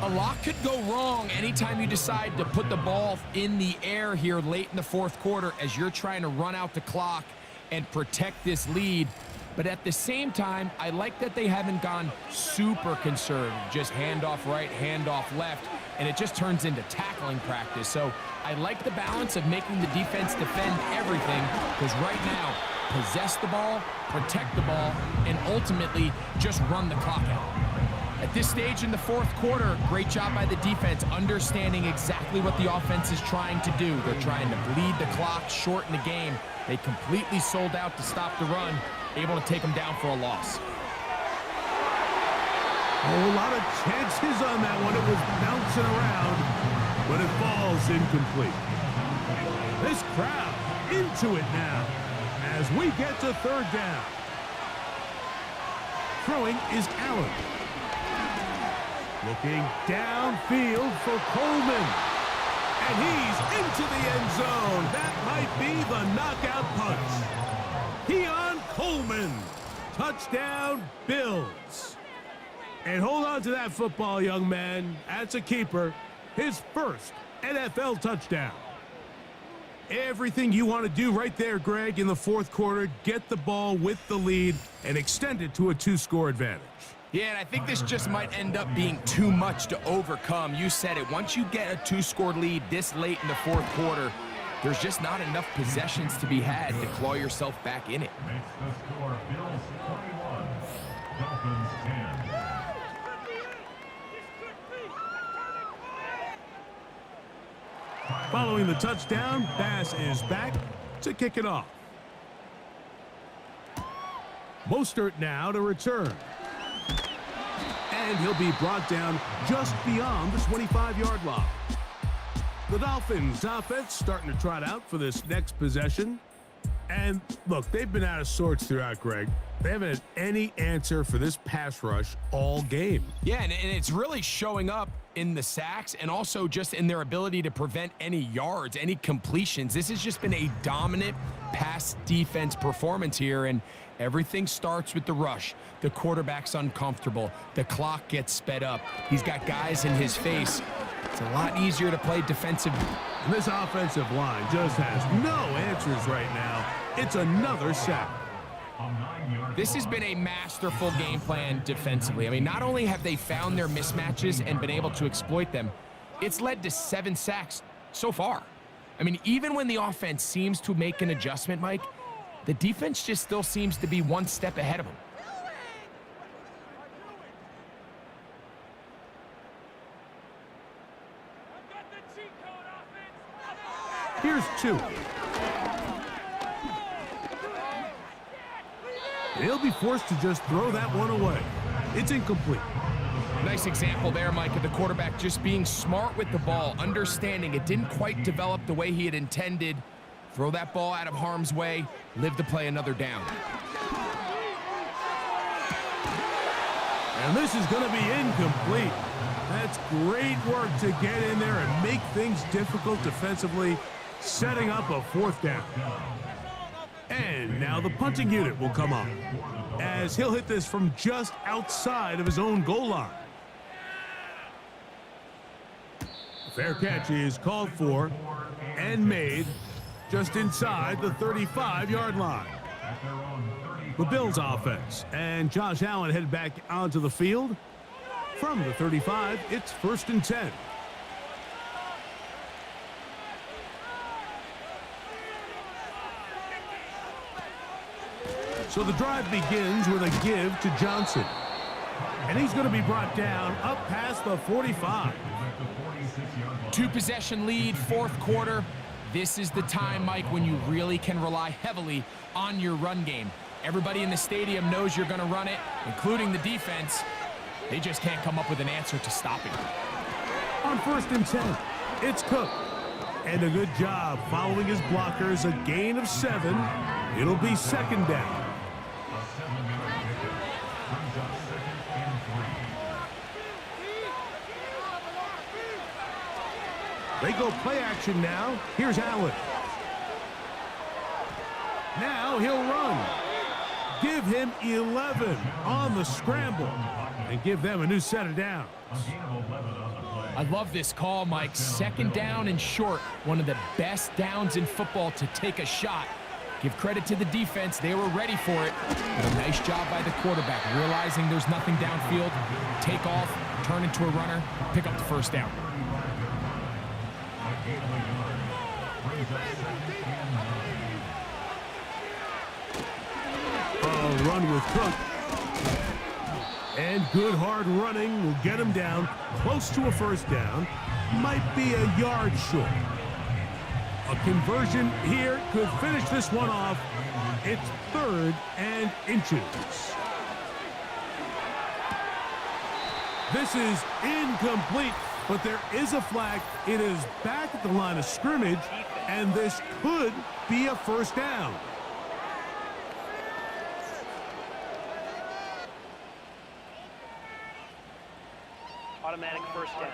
A lot could go wrong anytime you decide to put the ball in the air here late in the 4th quarter as you're trying to run out the clock and protect this lead. But at the same time, I like that they haven't gone super conservative. Just handoff right, handoff left, and it just turns into tackling practice. So I like the balance of making the defense defend everything, because right now, possess the ball, protect the ball, and ultimately just run the clock out. At this stage in the 4th quarter, great job by the defense understanding exactly what the offense is trying to do. They're trying to bleed the clock, shorten the game. They completely sold out to stop the run, able to take them down for a loss. Oh, a lot of chances on that one. It was bouncing around, but it falls incomplete. This crowd into it now as we get to 3rd down. Throwing is Allen. Looking downfield for Coleman. And he's into the end zone. That might be the knockout punch. Keon Coleman. Touchdown, Bills. And hold on to that football, young man. That's a keeper. His 1st NFL touchdown. Everything you want to do right there, Greg, in the 4th quarter. Get the ball with the lead and extend it to a 2-score advantage. Yeah, and I think this just might end up being too much to overcome. You said it. Once you get a 2-score lead this late in the 4th quarter, there's just not enough possessions to be had to claw yourself back in it. Makes the score Bills 21, Dolphins 10. Following the touchdown, Bass is back to kick it off. Mostert now to return. And he'll be brought down just beyond the 25-yard line. The Dolphins offense starting to trot out for this next possession. And look, they've been out of sorts throughout, Greg. They haven't had any answer for this pass rush all game. Yeah, and it's really showing up in the sacks and also just in their ability to prevent any yards, any completions. This has just been a dominant pass defense performance here, and everything starts with the rush. The quarterback's uncomfortable. The clock gets sped up. He's got guys in his face. It's a lot easier to play defensive. And this offensive line just has no answers right now. It's another sack. This has been a masterful game plan defensively. I mean, not only have they found their mismatches and been able to exploit them, it's led to 7 sacks so far. I mean, even when the offense seems to make an adjustment, Mike, the defense just still seems to be one step ahead of them. Here's 2. He'll be forced to just throw that one away. It's incomplete. Nice example there, Mike, of the quarterback just being smart with the ball, understanding it didn't quite develop the way he had intended. Throw that ball out of harm's way, live to play another down. And this is going to be incomplete. That's great work to get in there and make things difficult defensively, setting up a 4th down. And now the punting unit will come on, as he'll hit this from just outside of his own goal line. Fair catch is called for and made just inside the 35-yard line. The Bills offense and Josh Allen head back onto the field. From the 35, it's 1st and 10. So the drive begins with a give to Johnson. And he's going to be brought down up past the 45. 2-possession lead, 4th quarter. This is the time, Mike, when you really can rely heavily on your run game. Everybody in the stadium knows you're going to run it, including the defense. They just can't come up with an answer to stop it. On 1st and 10, it's Cook. And a good job following his blockers, a gain of 7. It'll be 2nd down. They go play action now. Here's Allen. Now he'll run. Give him 11 on the scramble and give them a new set of downs. I love this call, Mike. 2nd down and short. One of the best downs in football to take a shot. Give credit to the defense. They were ready for it. But a nice job by the quarterback, realizing there's nothing downfield. Take off, turn into a runner, pick up the 1st down. A run with Cook. And good hard running will get him down close to a 1st down. Might be a yard short. A conversion here could finish this one off. It's 3rd and inches. This is incomplete, but there is a flag. It is back at the line of scrimmage, and this could be a 1st down. Automatic 1st down.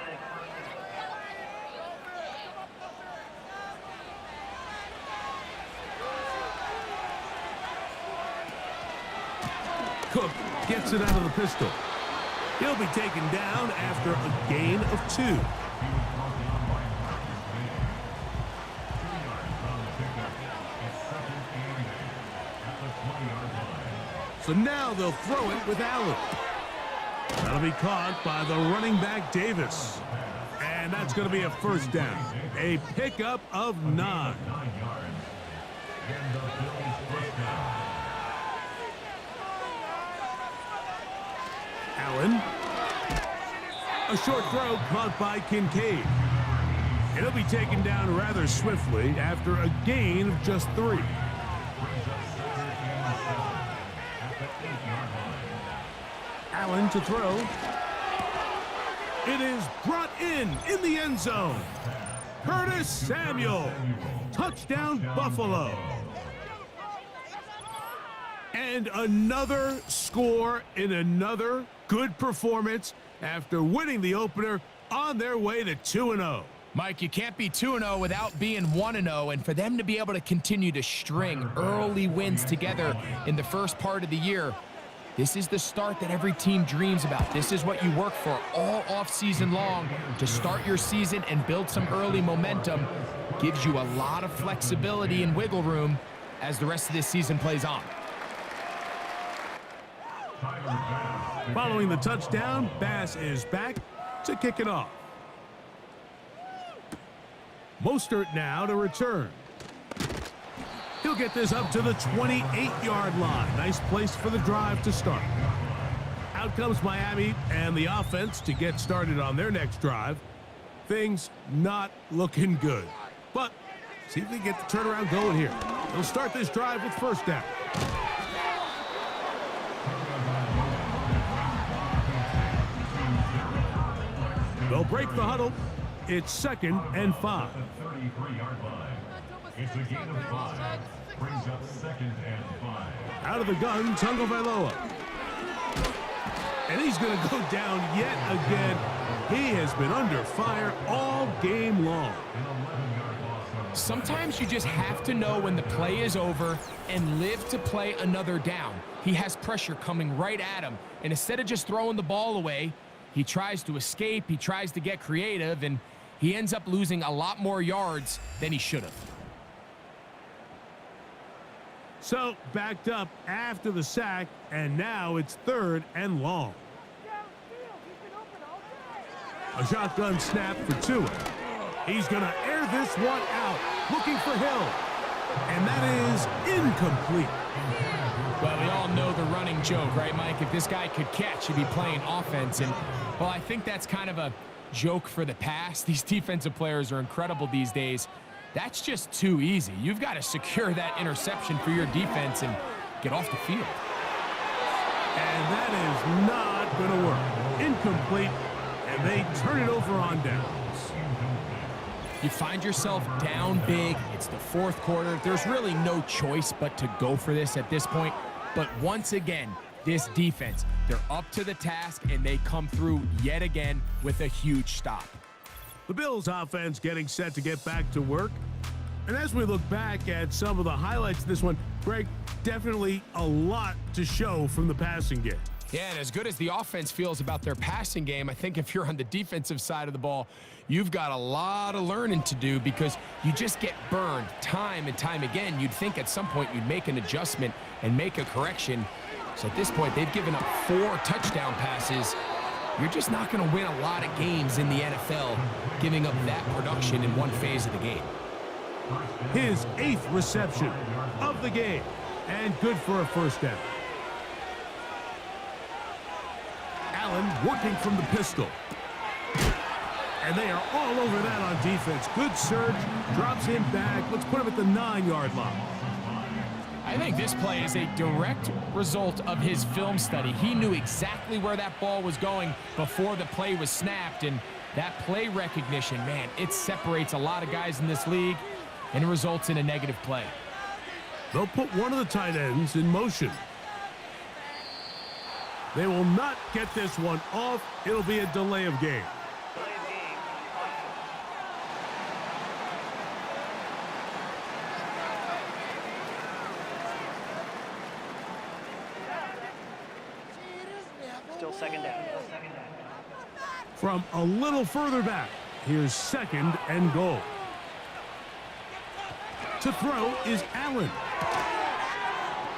Cook gets it out of the pistol. He'll be taken down after a gain of 2. So now they'll throw it with Allen. That'll be caught by the running back Davis. And that's going to be a 1st down. A pickup of 9. Allen. A short throw caught by Kincaid. It'll be taken down rather swiftly after a gain of just 3. Allen to throw. It is brought in the end zone. Curtis Samuel. Touchdown Buffalo. And another score in another good performance after winning the opener on their way to 2-0. Mike, you can't be 2-0 without being 1-0, and for them to be able to continue to string early wins together in the first part of the year, this is the start that every team dreams about. This is what you work for all off-season long to start your season and build some early momentum. Gives you a lot of flexibility and wiggle room as the rest of this season plays on. Following the touchdown, Bass is back to kick it off. Mostert now to return. He'll He'll get this up to the 28-yard line. Nice place for the drive to start. Out comes Miami and the offense to get started on their next drive. Things not looking good. But see if they get the turnaround going here. They'll start this drive with first down. They'll break the huddle. It's 2nd and 5. At the 33-yard line. It's a gain of 5. Brings up 2nd and 5. Out of the gun, Tagovailoa. And he's going to go down yet again. He has been under fire all game long. Sometimes you just have to know when the play is over and live to play another down. He has pressure coming right at him, and instead of just throwing the ball away, he tries to escape, he tries to get creative, and he ends up losing a lot more yards than he should have. So, backed up after the sack, and now it's 3rd and long. A shotgun snap for Tua. He's going to air this one out, looking for Hill. And that is incomplete. Well, we all know the running joke, right, Mike? If this guy could catch, he'd be playing offense. And, well, I think that's kind of a joke for the past. These defensive players are incredible these days. That's just too easy. You've got to secure that interception for your defense and get off the field. And that is not going to work. Incomplete, and they turn it over on downs. You find yourself down big. It's the 4th quarter. There's really no choice but to go for this at this point. But once again, this defense, they're up to the task, and they come through yet again with a huge stop. The Bills offense getting set to get back to work. And as we look back at some of the highlights of this one, Greg, definitely a lot to show from the passing game. Yeah, and as good as the offense feels about their passing game, I think if you're on the defensive side of the ball, you've got a lot of learning to do because you just get burned time and time again. You'd think at some point you'd make an adjustment and make a correction. So at this point, they've given up 4 touchdown passes. You're just not going to win a lot of games in the NFL giving up that production in one phase of the game. His 8th reception of the game, and good for a first down. Allen working from the pistol. And they are all over that on defense. Good surge, drops him back. Let's put him at the 9-yard line. I think this play is a direct result of his film study. He knew exactly where that ball was going before the play was snapped, and that play recognition, man, it separates a lot of guys in this league and results in a negative play. They'll put one of the tight ends in motion. They will not get this one off. It'll be a delay of game. Still 2nd down. From a little further back, here's 2nd and goal. To throw is Allen.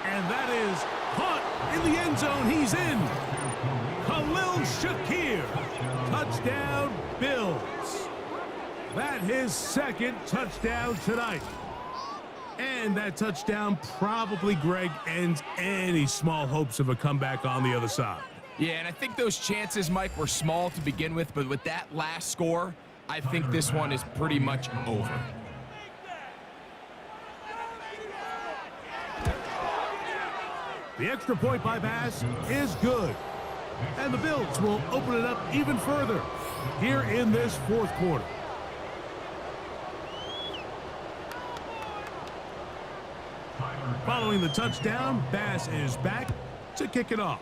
And that is caught in the end zone. He's in. Khalil Shakir. Touchdown, Bills. That his 2nd touchdown tonight. And that touchdown probably, Greg, ends any small hopes of a comeback on the other side. Yeah, and I think those chances, Mike, were small to begin with, but with that last score, I think this one is pretty much over. The extra point by Bass is good. And the Bills will open it up even further here in this 4th quarter. Following the touchdown, Bass is back to kick it off.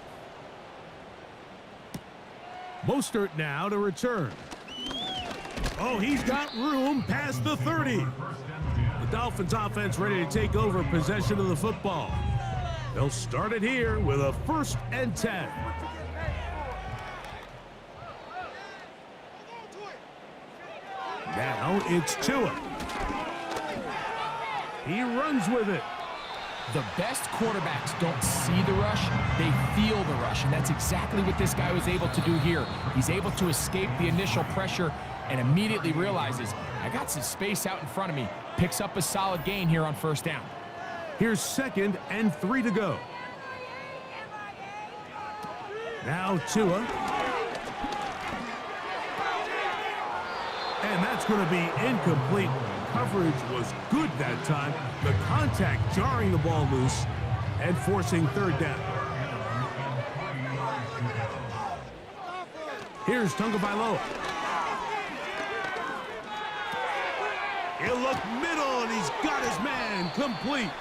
Mostert now to return. Oh, he's got room past the 30. The Dolphins offense ready to take over possession of the football. They'll start it here with a 1st and 10. Now it's Tua. He runs with it. The best quarterbacks don't see the rush, they feel the rush, and that's exactly what this guy was able to do here. He's able to escape the initial pressure and immediately realizes, I got some space out in front of me. Picks up a solid gain here on 1st down. Here's 2nd and 3 to go. Now Tua. And that's going to be incomplete. Coverage was good that time. The contact jarring the ball loose and forcing 3rd down. Here's Tagovailoa. He'll look middle, and he's got his man complete.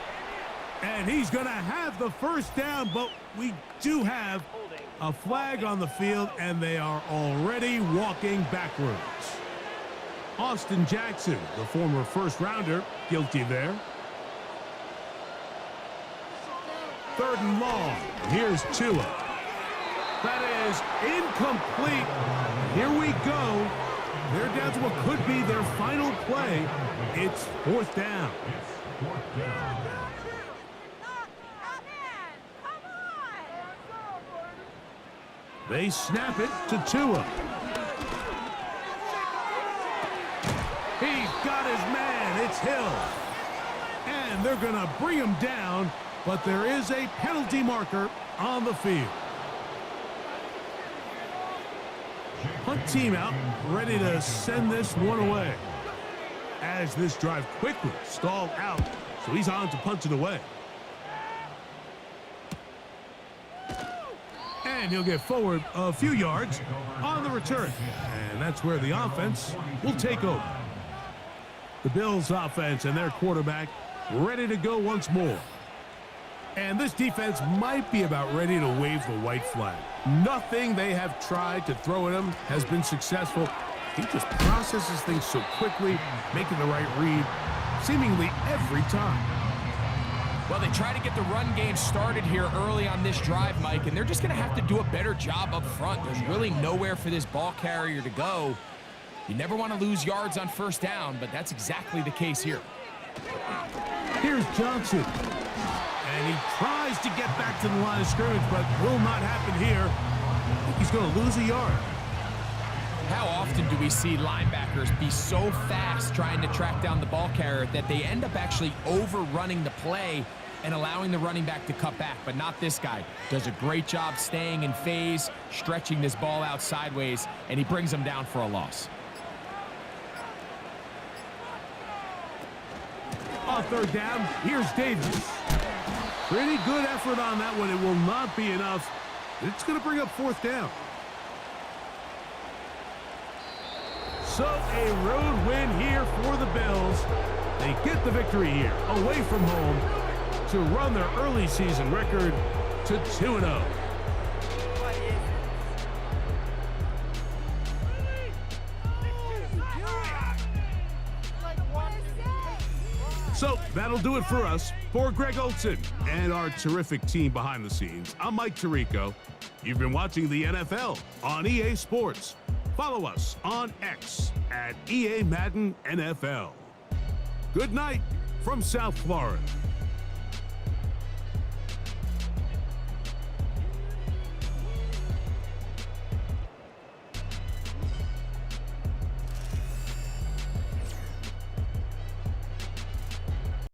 And he's going to have the 1st down, but we do have a flag on the field, and they are already walking backwards. Austin Jackson, the former 1st-rounder, guilty there. 3rd and long. Here's Tua. That is incomplete. Here we go. They're down to what could be their final play. It's 4th down. They snap it to Tua. He's got his man. It's Hill. And they're going to bring him down, but there is a penalty marker on the field. Punt team out, ready to send this one away. As this drive quickly stalled out, so he's on to punt it away. And he'll get forward a few yards on the return. And that's where the offense will take over. The Bills offense and their quarterback ready to go once more. And this defense might be about ready to wave the white flag. Nothing they have tried to throw at him has been successful. He just processes things so quickly, making the right read seemingly every time. Well, they try to get the run game started here early on this drive, Mike, and they're just going to have to do a better job up front. There's really nowhere for this ball carrier to go. You never want to lose yards on 1st down, but that's exactly the case here. Here's Johnson. And he tries to get back to the line of scrimmage, but will not happen here. He's going to lose a yard. How often do we see linebackers be so fast trying to track down the ball carrier that they end up actually overrunning the play and allowing the running back to cut back? But not this guy. Does a great job staying in phase, stretching this ball out sideways, and he brings them down for a loss. On 3rd down, here's Davis. Pretty good effort on that one. It will not be enough. It's going to bring up 4th down. So a road win here for the Bills. They get the victory here, away from home, to run their early season record to 2-0. So that'll do it for us. For Greg Olson and our terrific team behind the scenes, I'm Mike Tirico. You've been watching the NFL on EA Sports. Follow us on X at EA Madden NFL. Good night from South Florida.